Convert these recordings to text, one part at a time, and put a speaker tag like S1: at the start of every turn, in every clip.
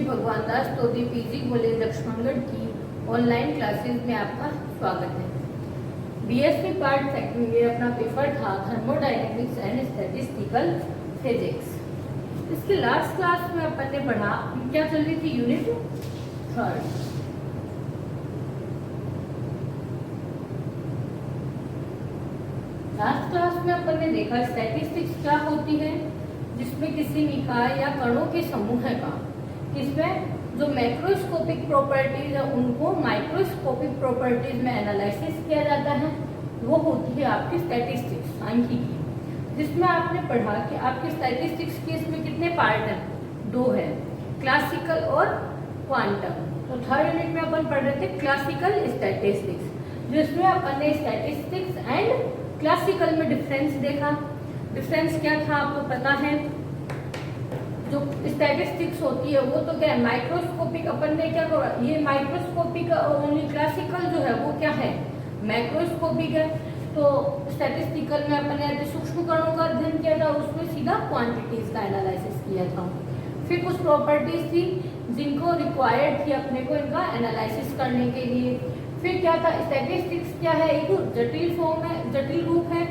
S1: भगवान दास तोदी PG college Laxmangarh की online classes में आपका स्वागत है। बीएससी पार्ट सेकंड में अपना पेपर था थर्मोडायनेमिक्स एंड स्टैटिस्टिकल फिजिक्स। इसके लास्ट क्लास में अपन ने पढ़ा क्या चल रही थी, यूनिट थर्ड। लास्ट क्लास में अपन ने देखा स्टैटिस्टिक्स क्या होती है, जिसमें किसी निकाय या कणों के समूह का किसमें जो मैक्रोस्कोपिक प्रॉपर्टीज है उनको माइक्रोस्कोपिक प्रॉपर्टीज में एनालिसिस किया जाता है। वो होती है आपकी स्टैटिस्टिक्स सांख्यिकी, जिसमें आपने पढ़ा कि आपके स्टैटिस्टिक्स के इसमें कितने पार्ट हैं, दो है, क्लासिकल और क्वांटम। तो थर्ड यूनिट में अपन पढ़ रहे थे क्लासिकल स्टैटिस्टिक्स, जिसमें अपन ने स्टैटिस्टिक्स एंड क्लासिकल में डिफरेंस देखा। डिफरेंस क्या था आपको पता है, जो स्टैटिस्टिक्स होती है वो तो क्या है माइक्रोस्कोपिक, अपन ने क्या करा ये माइक्रोस्कोपिक, ओनली क्लासिकल जो है वो क्या है मैक्रोस्कोपिक है। तो स्टैटिस्टिकल में अपन ने सूक्ष्म कणों का अध्ययन किया था, उसमें सीधा क्वांटिटीज का एनालिसिस किया था। फिर कुछ प्रॉपर्टीज थी जिनको रिक्वायर्ड थी अपने को इनका एनालिसिस करने के लिए। फिर क्या था, स्टैटिस्टिक्स क्या है, एक जटिल फॉर्म है, जटिल रूप है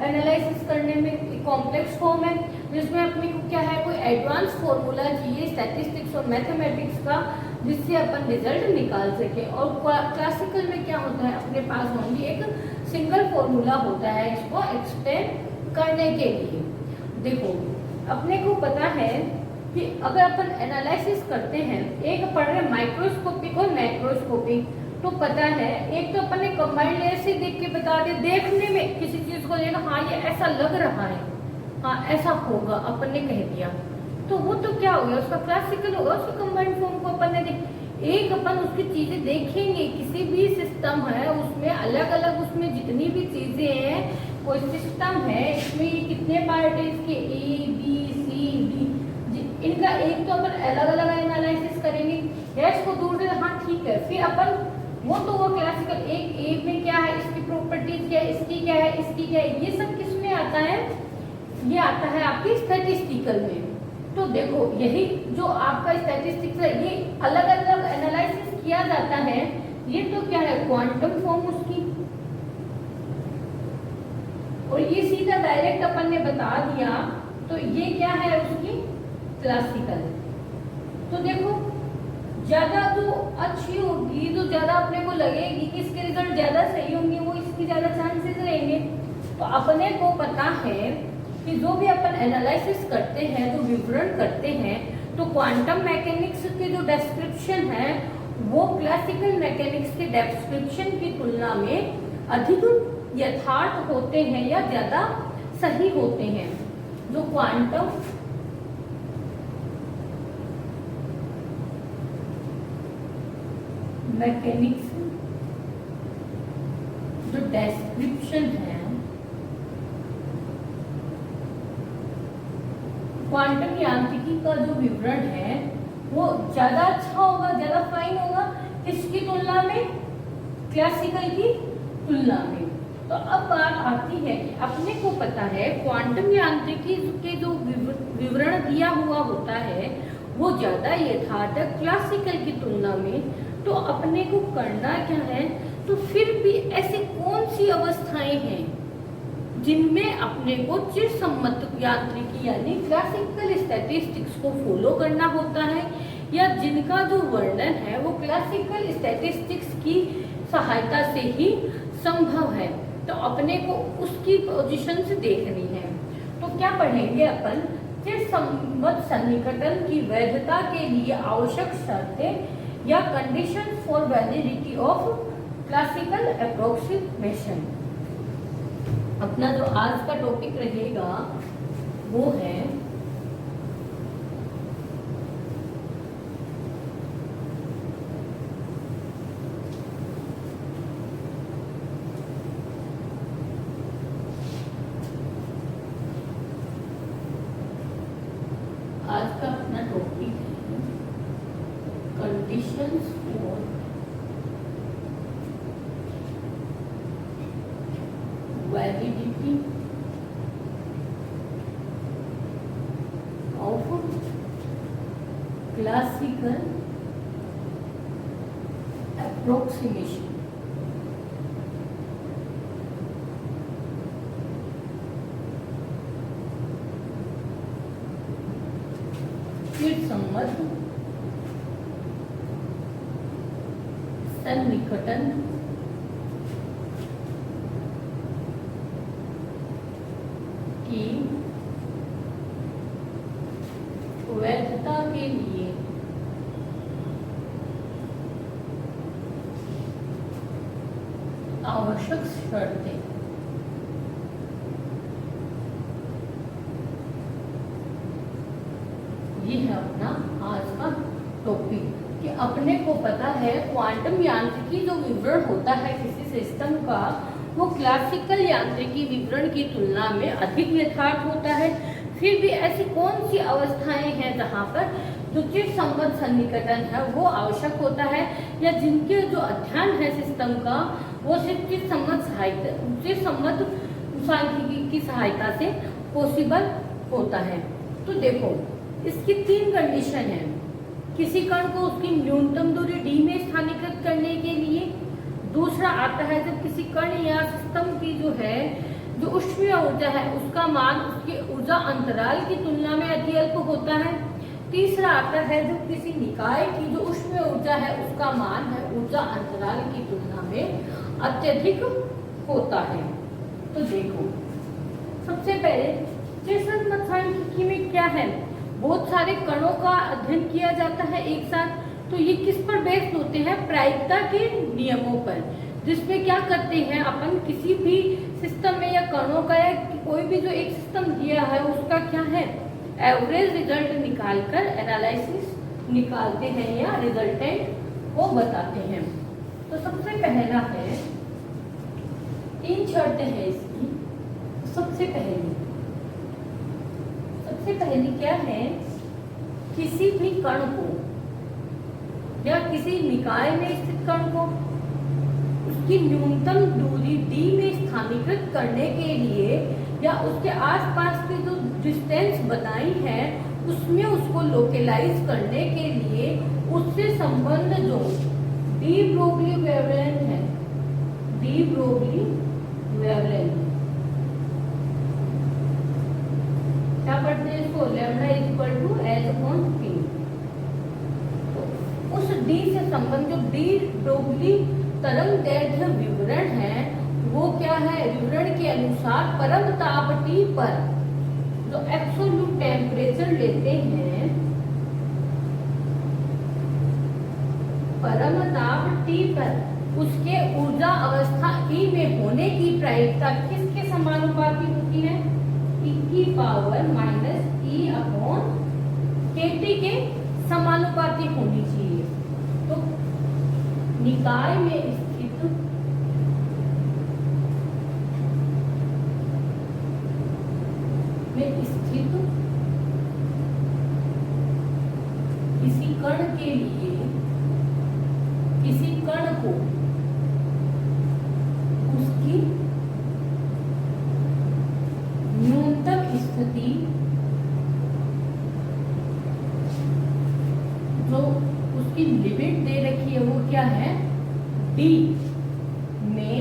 S1: एनालिसिस करने में, एक कॉम्प्लेक्स फॉर्म है जिसमें अपने को क्या है कोई एडवांस फॉर्मूला चाहिए स्टैटिस्टिक्स और मैथमेटिक्स का, जिससे अपन रिजल्ट निकाल सके। और क्लासिकल में क्या होता है, अपने पास ओनली एक सिंगल फॉर्मूला होता है इसको एक्सप्लेन करने के लिए। देखो अपने को पता है कि अगर अपन एनालिसिस करते हैं, एक पढ़ रहे माइक्रोस्कोपिक और मैक्रोस्कोपिक, तो पता है एक तो अपन ने कंबाइंड लेयर से देख के बता दिया, देखने में किसी चीज को लेना, हाँ ये ऐसा लग रहा है, हाँ ऐसा होगा अपन ने कह दिया, तो वो तो क्या हो गया उसका क्लासिकल होगा। उसके कंबाइंड फॉर्म को अपन ने एक अपन उसकी चीजें देखेंगे, किसी भी सिस्टम है उसमें अलग अलग, उसमें जितनी भी चीजें हैं, कोई सिस्टम है इसमें ये कितने पार्ट है इसके, ए बी सी डी, इनका एक तो अपन अलग अलग एनालिसिस करेंगे या इसको दूर से, हाँ ठीक है, फिर अपन वो तो वो क्लासिकल एक ए में क्या है, इसकी प्रॉपर्टीज क्या है, इसकी क्या है, इसकी क्या है, ये सब किस में आता है, ये आता है आपके स्टैटिस्टिकल में। तो देखो यही जो आपका स्टैटिस्टिक्स है ये अलग अलग एनालिसिस किया जाता है। ये तो क्या है क्वांटम फॉर्म उसकी, और ये सीधा डायरेक्ट अपन ने बता दिया, तो ये क्या है उसकी क्लासिकल। तो देखो ज्यादा जो अच्छी होगी, जो ज्यादा अपने को लगेगी कि इसके रिजल्ट ज्यादा सही होंगे, वो इसकी ज्यादा चांसेस रहेंगे। तो अपने को पता है कि जो भी अपन एनालिसिस करते हैं, जो विवरण करते हैं, तो क्वांटम मैकेनिक्स के जो डिस्क्रिप्शन है वो क्लासिकल मैकेनिक्स के डिस्क्रिप्शन की तुलना में अधिक यथार्थ होते हैं या ज्यादा सही होते हैं। जो क्वांटम मैकेनिक्स जो डिस्क्रिप्शन है, क्वांटम यांत्रिकी का जो विवरण है वो ज्यादा अच्छा होगा, ज्यादा फाइन होगा किसकी तुलना में, क्लासिकल की तुलना में। तो अब बात आती है कि अपने को पता है क्वांटम यांत्रिकी के जो विवरण दिया हुआ होता है वो ज्यादा यथार्थ है क्लासिकल की तुलना में। तो अपने को करना क्या है, तो फिर भी ऐसी कौन सी अवस्थाएं हैं जिनमें अपने को चिरसम्मत यांत्रिकी यानी क्लासिकल स्टैटिस्टिक्स को फॉलो करना होता है, या जिनका जो वर्णन है वो क्लासिकल स्टैटिस्टिक्स की सहायता से ही संभव है। तो अपने को उसकी पोजीशन से देखनी है। तो क्या पढ़ेंगे अपन, चिरसम्मत सन्निकटन की वैधता के लिए आवश्यक शर्तें या condition for validity of classical approximation. अपना जो आज का टॉपिक रहेगा वो है आज का अपना टॉपिक है कंडीशंस फॉर वैलिडिटी अप्रोक्सीमेशन। संबद्ध सन्निकटन की वैधता के लिए आवश्यक शर्तें। ये है अपना आज का टॉपिक कि अपने को पता है क्वांटम यांत्रिकी जो विवरण होता है किसी सिस्टम का वो क्लासिकल यांत्रिकी विवरण की तुलना में अधिक यथार्थ होता है। फिर भी ऐसी कौन सी अवस्थाएं हैं जहाँ पर जो चिर संबद्ध सन्निकटन है वो आवश्यक होता है, या जिनके जो अध्ययन है सिस्टम का वो सिर्फ चिर संबद्ध सांख्यिकी की सहायता से पॉसिबल होता है। तो देखो इसकी 3 कंडीशन है। किसी कण को उसकी न्यूनतम दूरी d में स्थानीकृत करने के लिए। दूसरा आता है जब किसी कण या सिस्टम की जो ऊष्मीय ऊर्जा है उसका मान उसके ऊर्जा अंतराल की तुलना में अति अल्प होता है। तीसरा आता है जब किसी निकाय की जो ऊष्मीय ऊर्जा है उसका मान है ऊर्जा अंतराल की तुलना में अत्यधिक होता है। तो देखो सबसे पहले चिर संबद्ध सांख्यिकी में क्या है, बहुत सारे कणों का अध्ययन किया जाता है एक साथ। तो ये किस पर बेस्ड होते हैं, प्रायिकता के नियमों पर, जिसमें क्या करते हैं अपन किसी भी सिस्टम में या कणों का या कोई भी जो एक सिस्टम दिया है उसका क्या है एवरेज रिजल्ट निकालकर एनालिसिस निकालते हैं या रिजल्टेंट को बताते हैं। तो सबसे पहला है 3 शर्तें हैं इसकी। सबसे पहली क्या है, किसी भी कण को या किसी निकाय में स्थित कण को उसकी न्यूनतम दूरी d में स्थानीकृत करने के लिए या उसके आसपास की जो डिस्टेंस बताई है उसमें उसको लोकेलाइज करने के लिए उससे संबंध जो डी ब्रोगली वेवलेंथ है, डी ब्रोगली वेवलेंथ क्या पढ़ते हैं इसको, लैम्डा इक्वल टू h/p। उस d से संबंध जो डी ब्रोगली तरंग दैर्ध्य विवरण है वो क्या है, विवरण के अनुसार परम ताप T पर जो एब्सोल्यूट टेम्परेचर लेते हैं, परम ताप T पर उसके ऊर्जा अवस्था E में होने की प्रायिकता किसके समानुपाती होती है, e की पावर -e/kT के समानुपाती होनी चाहिए। तो निकाय में स्थित किसी कण के लिए किसी कण को उसकी न्यूनतम स्थिति जो उसकी लिमिट दे रखी है वो क्या है, d में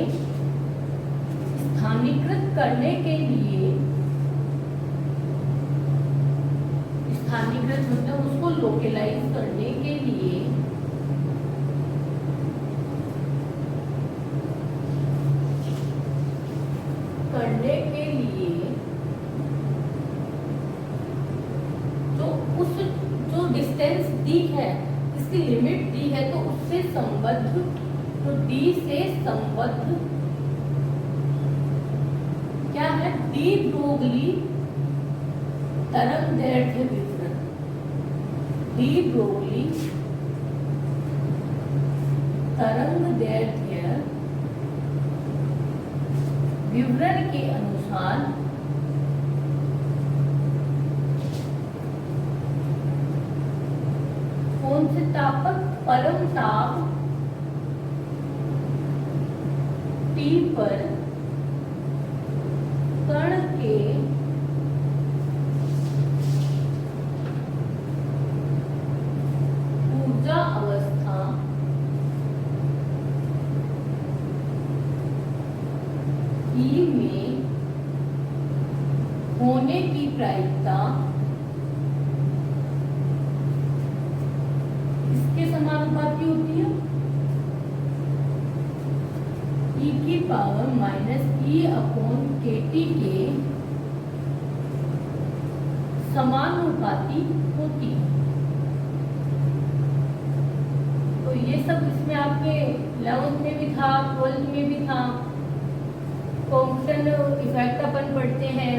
S1: स्थानीकृत करने के लिए, स्थानीकृत मतलब उसको लोकेलाइज करने के लिए तो उस जो डिस्टेंस दी है इसकी लिमिट दी है तो उससे संबद्ध, तो d से संबद्ध क्या है, डी ब्रोगली तरंग दैर्ध्य विवरण, डी ब्रोगली तरंग दैर्ध्य विवरण के अनुसार कौन से ताप पर, परम ताप T पर कण के ऊर्जा अवस्था प्रायिकता इसके समानुपाती होती है, e की पावर माइनस ई अपॉन KT के समानुपाती होती है। तो ये सब इसमें आपके 11th में भी था, 12th में भी था। कॉम्पटन इफेक्ट अपन पढ़ते हैं,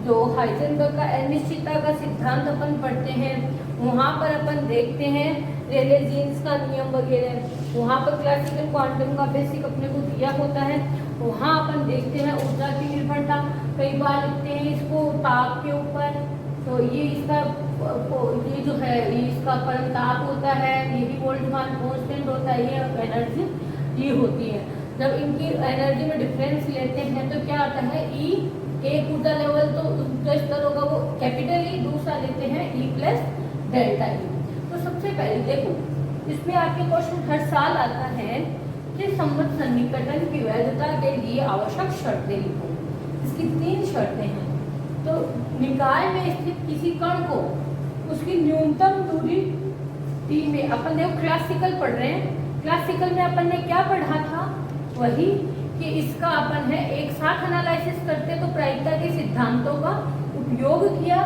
S1: जो हाइजेनबर्ग का अनिश्चितता का सिद्धांत अपन पढ़ते हैं, वहाँ पर अपन देखते हैं रेले जीन्स का नियम वगैरह। वहाँ पर क्लासिकल क्वांटम का बेसिक अपने को दिया होता है। वहाँ अपन देखते हैं ऊर्जा की निर्भरता, कई बार लिखते हैं इसको ताप के ऊपर। तो ये इसका ये जो है ये इसका परमताप होता है, यही बोल्ट्जमान कांस्टेंट होता है, ये एनर्जी ये होती है। जब इनकी एनर्जी में डिफरेंस लेते हैं तो क्या आता है, ई एक ऊर्जा लेवल तो ऊर्जा स्तर होगा वो कैपिटल ई, दूसरा लेते हैं ई प्लस डेल्टा ई। तो सबसे पहले देखो इसमें आपके क्वेश्चन हर साल आता है कि संबद्ध सन्निकटन की वैधता के लिए आवश्यक शर्तें लिखो। इसकी 3 शर्तें हैं। तो निकाय में स्थित किसी कण को उसकी न्यूनतम दूरी टी में, अपन देखो क्लासिकल पढ़ रहे हैं, क्लासिकल में अपन ने क्या पढ़ा था, वही कि इसका अपन है एक साथ एनालिसिस करते तो प्रायिकता के सिद्धांतों का उपयोग किया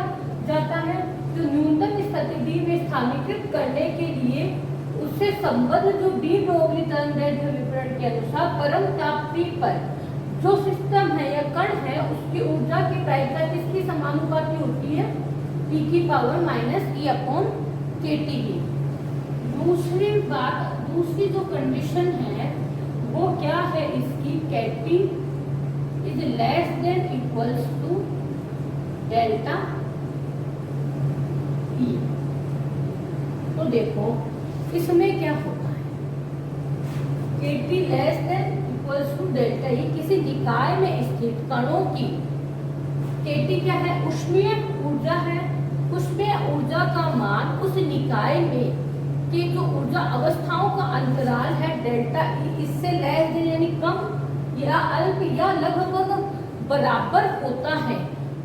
S1: जाता है। तो न्यूनतम स्थिति डी में स्थानीकृत करने के लिए उससे संबद्ध जो डी ब्रोगली तरंगदैर्घ्य विवरण के अनुसार परम ताप T पर जो सिस्टम है या कण है उसकी ऊर्जा की प्रायिकता किसकी समानुपाती होती है, e की पावर माइनस ई अपॉन KT की। दूसरी बात, दूसरी जो कंडीशन है वो क्या है इसकी, KT is less than equals to delta E। तो देखो इसमें क्या होता है, KT less than equals to delta E, किसी निकाय में स्थित कणों की KT क्या है, ऊष्मीय ऊर्जा है। ऊष्मीय ऊर्जा का मान उस निकाय में कि जो ऊर्जा अवस्थाओं का अंतराल है डेल्टा ई, इससे लेस देन यानी कम या अल्प या लगभग बराबर होता है।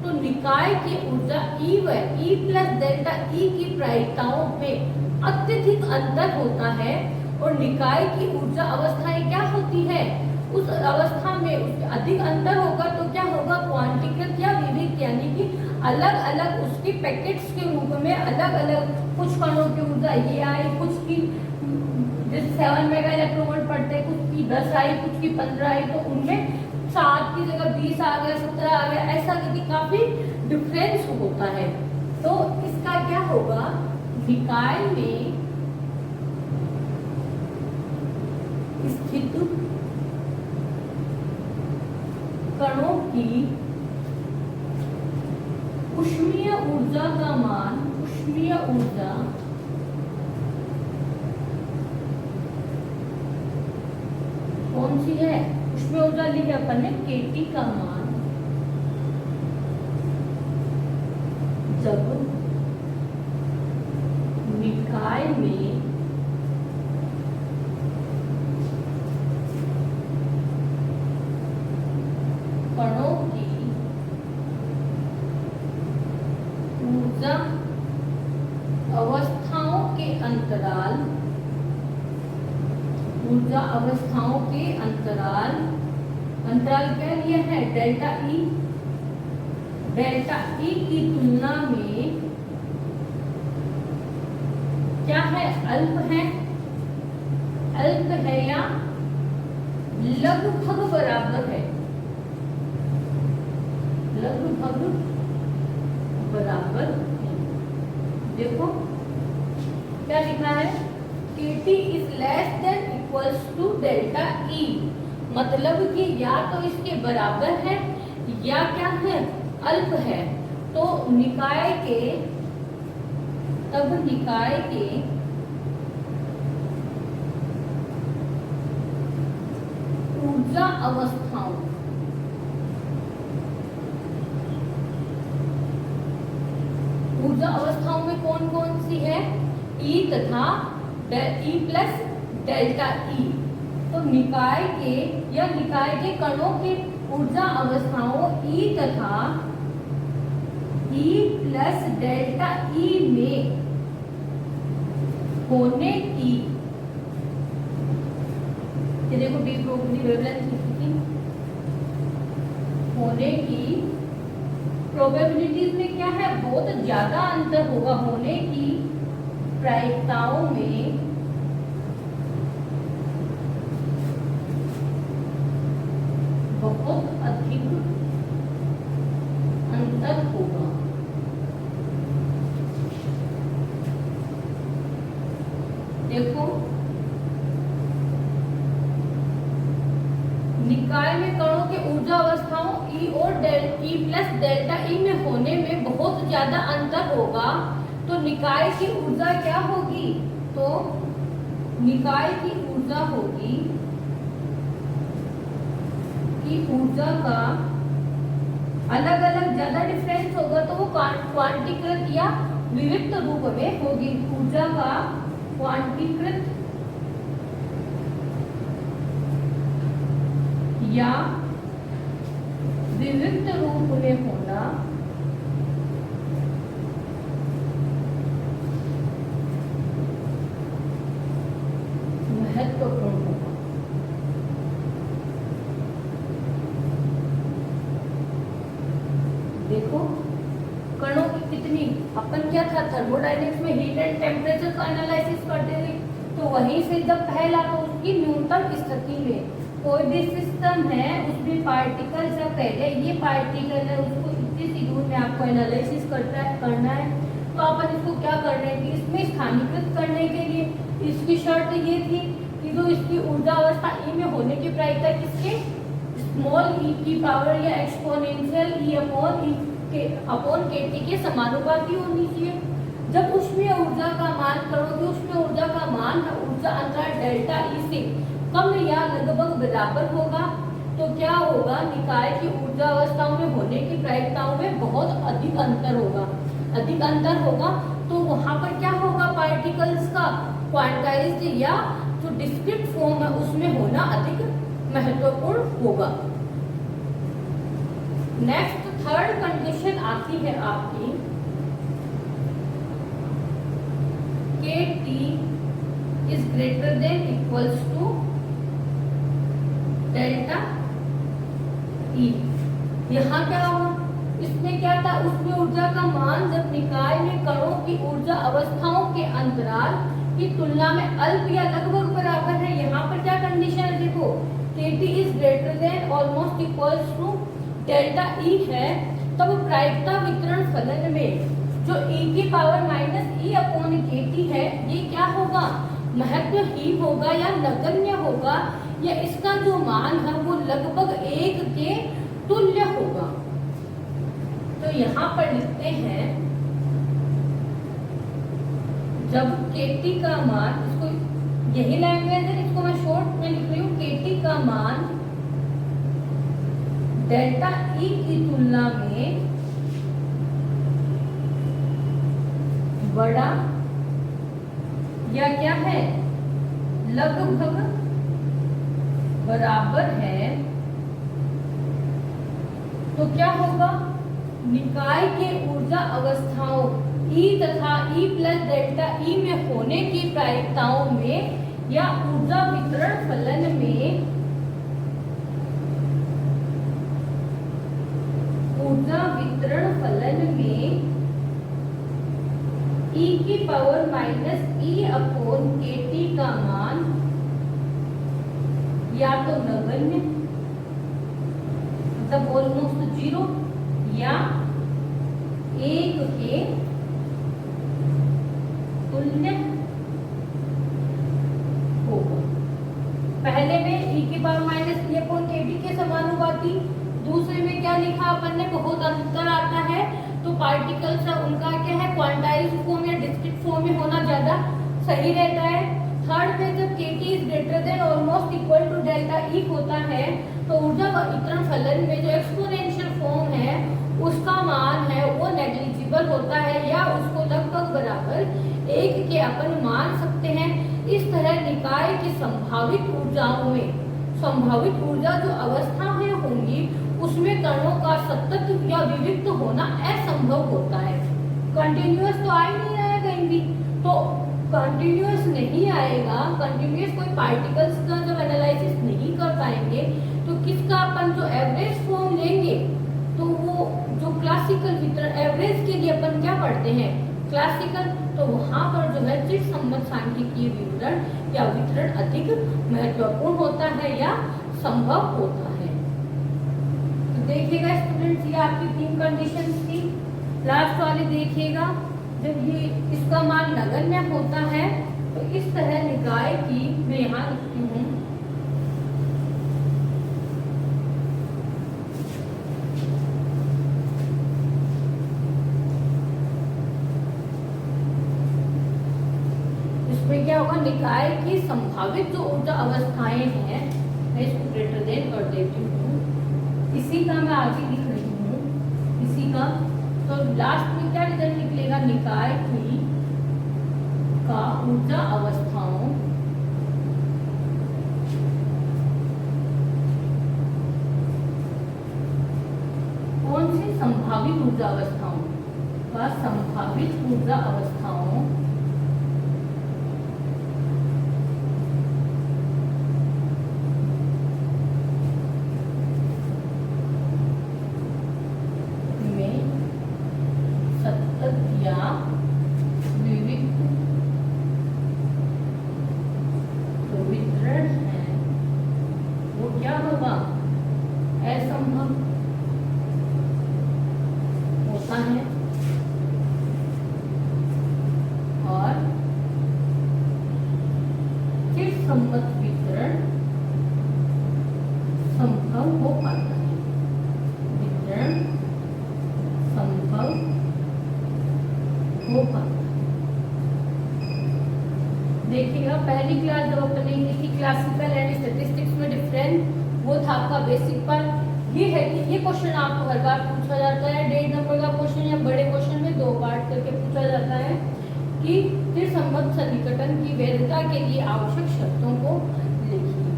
S1: तो निकाय की ऊर्जा ई व ई प्लस डेल्टा ई की प्रायिकताओं में अत्यधिक अंतर होता है और निकाय की ऊर्जा अवस्थाएं क्या होती है, उस अवस्था में अधिक अंतर होगा तो क्या होगा, क्वांटीकृत या विविध, यानी कि अलग अलग उसकी पैकेट्स के रूप में अलग अलग कुछ कणों की ऊर्जा ये आई, कुछ की 7 मेगा इलेक्ट्रॉन वोल्ट पढ़ते हैं, कुछ की 10 आई, कुछ की 15 आई, तो उनमें 7 की जगह 20 आ गया, 17 आ गया, ऐसा करके काफी डिफरेंस होता है। तो इसका क्या होगा, निकाय में स्थित कणों की ऊष्मीय ऊर्जा का मान, ऊष्मीय ऊर्जा कौन सी है, ऊष्मीय ऊर्जा ली है अपन ने KT का मान जब निकाय में कणों की ऊर्जा अवस्थाओं के अंतराल, ऊर्जा अवस्थाओं के अंतराल, अंतराल क्या लिया है, डेल्टा ई, डेल्टा ई की तुलना में क्या है, अल्प है या लगभग बराबर है, लगभग बराबर है। देखो क्या लिखा है, KT is less than equals to delta E, मतलब कि या तो इसके बराबर है या क्या है, अल्प है। तो निकाय के, तब निकाय के ऊर्जा अवस्थाओं, ऊर्जा अवस्थाओं में कौन कौन सी है, E तथा E प्लस डेल्टा E। तो निकाय के या निकाय के कणों की ऊर्जा अवस्थाओं E तथा E प्लस डेल्टा E में होने की, ये देखो डी प्रॉपर्टी वेवलेंथ की होने की प्रोबेबिलिटीज में क्या है, बहुत ज्यादा अंतर होगा, होने की प्रायिकताओं में बहुत अधिक अंतर होगा। देखो निकाय में कणों के ऊर्जा अवस्थाओं E और E प्लस डेल्टा E में होने में बहुत ज्यादा अंतर होगा, तो निकाय की ऊर्जा क्या होगी, तो निकाय की ऊर्जा होगी कि ऊर्जा का अलग अलग ज्यादा डिफरेंस होगा तो वो क्वांटीकृत या विविक्त रूप में होगी। ऊर्जा का क्वांटीकृत या विविक्त रूप में होना महत्वपूर्ण होगा। देखो कणों की कितनी, अपन क्या था थर्मोडायनेमिक्स में हीट एंड टेम्परेचर का एनालिसिस करते थे, तो वहीं से जब पहला तो उसकी न्यूनतम स्थिति में कोई भी सिस्टम है उसमें पार्टिकल से पहले ये पार्टिकल है उसको इतनी सी दूर में आपको एनालिसिस करना है, तो अपन इसको क्या करना है कि इसमें स्थानीकृत करने के लिए इसकी शर्त ये थी कि जो इसकी ऊर्जा अवस्था E में होने की प्रायिकता किसके स्मॉल e की पावर या एक्सपोनेंशियल E अपॉन KT के समानुपाती होनी चाहिए। जब उसमें ऊर्जा का मान करोगे, उसमें ऊर्जा का मान ऊर्जा अंतराल डेल्टा E से कम या लगभग बराबर होगा, तो क्या होगा, निकाय की ऊर्जा अवस्थाओं में होने की प्रायिकताओं में बहुत अधिक अंतर होगा। अधिक अंतर होगा तो वहां पर क्या होगा, पार्टिकल्स का क्वांटाइज्ड या जो डिस्क्रीट फॉर्म है उसमें होना अधिक महत्वपूर्ण होगा। नेक्स्ट थर्ड कंडीशन आती है आपकी KT is greater than equals to delta E। यहाँ क्या होगा, इसमें क्या था, उसमें ऊर्जा का मान जब निकाय में कणों की ऊर्जा अवस्थाओं के अंतराल की तुलना में अल्प या लगभग बराबर है। यहाँ पर क्या कंडीशन है, देखो KT is greater than almost equals to delta E है, तब प्रायिकता वितरण फलन में जो E की power minus E upon KT है ये क्या होगा, महत्वहीन होगा या नगण्य होगा, या इसका जो मान है वो लगभग 1 के तुल्य होगा। तो यहाँ पर लिखते हैं जब KT का मान, इसको यही लैंग्वेज है, इसको मैं शॉर्ट में लिख रही हूँ, KT का मान डेल्टा E की तुलना में बड़ा या क्या है, लगभग बराबर है, तो क्या होगा, निकाय के ऊर्जा अवस्थाओं E तथा E प्लस डेल्टा E में होने की प्रायिकताओं में या ऊर्जा वितरण फलन में E की power minus E upon KT का मान या तो नगण्य मतलब ऑलमोस्ट 0 या 1 के तुल्य होगा। पहले में E की power minus E upon KT के समानुपाती, दूसरे में क्या लिखा अपन ने, बहुत अंतर आता है तो पार्टिकल्स है उनका क्या है, क्वांटाइज्ड फॉर्म या डिस्क्रीट फॉर्म में होना ज्यादा सही रहता है। थर्ड पे जब KT is greater than almost equal to delta E होता है तो ऊर्जा वितरण फलन में जो एक्सपोनेंशियल फॉर्म है उसका मान है वो नेग्लिजिबल होता है या उसको लगभग बराबर 1 के अपन मान सकते हैं। इस तरह निकाय की संभावित ऊर्जाओं में संभावित ऊर्जा जो अवस्था में होंगी उसमें कणों का सतत या विविक्त होना असंभव होता है। कंटिन्यूअस तो आ ही नहीं रहा है कहीं भी, तो कंटिन्यूअस नहीं आएगा, कंटिन्यूअस कोई पार्टिकल्स का जब एनालिसिस नहीं कर पाएंगे तो किसका अपन जो एवरेज फॉर्म लेंगे, तो वो जो क्लासिकल वितरण एवरेज के लिए अपन क्या पढ़ते हैं क्लासिकल, तो वहां पर जो है चिरसम्मत सांख्यिकीय विवरण या वितरण अधिक महत्वपूर्ण होता है या संभव होता है। तो देखिएगा स्टूडेंट्स, ये आपकी 3 कंडीशंस थी। लास्ट वाली देखिएगा, जब ये इसका मान नगण्य होता है तो इस तरह निकाय की, मैं यहाँ लिखती हूँ, इसमें क्या होगा, निकाय की संभावित जो ऊर्जा अवस्थाएं हैं, मैं इसको ग्रेटर देन कर देती हूँ, इसी का मैं आगे लिख रही हूँ, इसी का, तो लास्ट में क्या रिजल्ट निकलेगा, निकाय की का ऊर्जा अवस्थाओं कौन सी संभावित ऊर्जा अवस्थाओं का संभावित ऊर्जा अवस्थाओं संमत वितरण संभव हो पाता है, वितरण संभव हो पाता है। देखिएगा पहली क्लास जब अपन ने देखी क्लासिकल एंड स्टैटिस्टिक्स में डिफरेंस, वो था आपका बेसिक पर। ये है कि ये क्वेश्चन आपको हर बार पूछा जाता है, 1.5 नंबर का क्वेश्चन या बड़े क्वेश्चन में 2 पार्ट करके पूछा जाता है कि त्रिसंबद्ध सन्निकटन की वैधता के लिए आवश्यक शर्तों को लिखिए।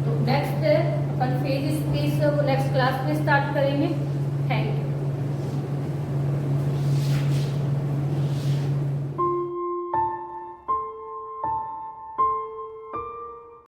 S1: तो नेक्स्ट अपन फेज स्पेस नेक्स्ट क्लास में स्टार्ट करेंगे।